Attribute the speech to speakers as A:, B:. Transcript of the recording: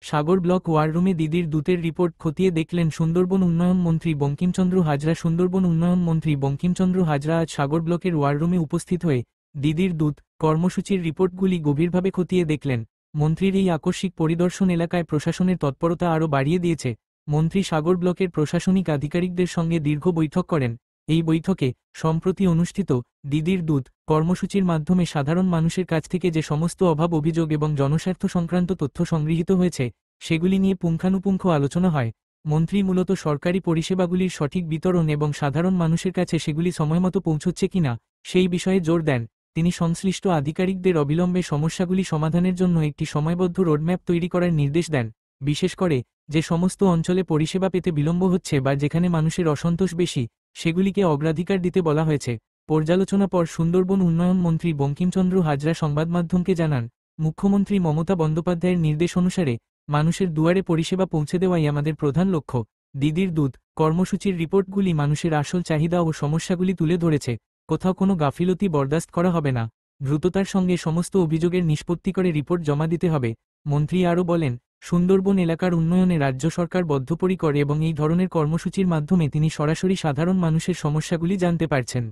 A: সাগর block war রুমে দিদির দূতের report খতিয়ে দেখলেন সুন্দরবন উন্নয়ন মন্ত্রী বঙ্কিমচন্দ্র হাজরা। সুন্দরবন উন্নয়ন মন্ত্রী বঙ্কিমচন্দ্র হাজরা আজ সাগর ব্লকের ওয়ার রুমে উপস্থিত হয়ে দিদির দূত কর্মসূচির রিপোর্টগুলি গভীরভাবে খতিয়ে দেখলেন। মন্ত্রীর এই আকস্মিক পরিদর্শন এলাকায় প্রশাসনের তৎপরতা আরও বাড়িয়ে দিয়েছে। মন্ত্রী সাগর ব্লকের প্রশাসনিক আধিকারিকদের সঙ্গে দীর্ঘ বৈঠক করেন। এই বৈঠকে সম্প্রতি অনুষ্ঠিত দিদির দূত কর্মসূচির মাধ্যমে সাধারণ মানুষের কাছ থেকে যে সমস্ত অভাব অভিযোগ এবং জনস্বার্থ সংক্রান্ত তথ্য সংগৃহীত হয়েছে সেগুলি নিয়ে পুঙ্খানুপুঙ্খ আলোচনা হয়। মন্ত্রী মূলত সরকারি পরিষেবাগুলির সঠিক বিতরণ এবং সাধারণ মানুষের কাছে সেগুলি সময়মতো পৌঁছচ্ছে কিনা সেই বিষয়ে জোর দেন। তিনি সংশ্লিষ্ট আধিকারিকদের অবিলম্বে সমস্যাগুলি সমাধানের জন্য একটি সময়বদ্ধ রোডম্যাপ তৈরি করার নির্দেশ দেন। বিশেষ করে যে সমস্ত অঞ্চলে পরিষেবা পেতে বিলম্ব হচ্ছে বা যেখানে মানুষের অসন্তোষ বেশি সেগুলিকে অগ্রাধিকার দিতে বলা হয়েছে। পর্যালোচনা পর সুন্দরবন উন্নয়ন মন্ত্রী বঙ্কিমচন্দ্র হাজরা সংবাদমাধ্যমকে জানান, মুখ্যমন্ত্রী মমতা বন্দ্যোপাধ্যায়ের নির্দেশ অনুসারে মানুষের দুয়ারে পরিষেবা পৌঁছে দেওয়াই আমাদের প্রধান লক্ষ্য। দিদির দূত কর্মসূচির রিপোর্টগুলি মানুষের আসল চাহিদা ও সমস্যাগুলি তুলে ধরেছে। কোথাও কোনো গাফিলতি বরদাস্ত করা হবে না। দ্রুততার সঙ্গে সমস্ত অভিযোগের নিষ্পত্তি করে রিপোর্ট জমা দিতে হবে। মন্ত্রী আরও বলেন, সুন্দরবন এলাকার উন্নয়নে রাজ্য সরকার বদ্ধপরিকর এবং এই ধরনের কর্মসূচির মাধ্যমে তিনি সরাসরি সাধারণ মানুষের সমস্যাগুলি জানতে পারছেন।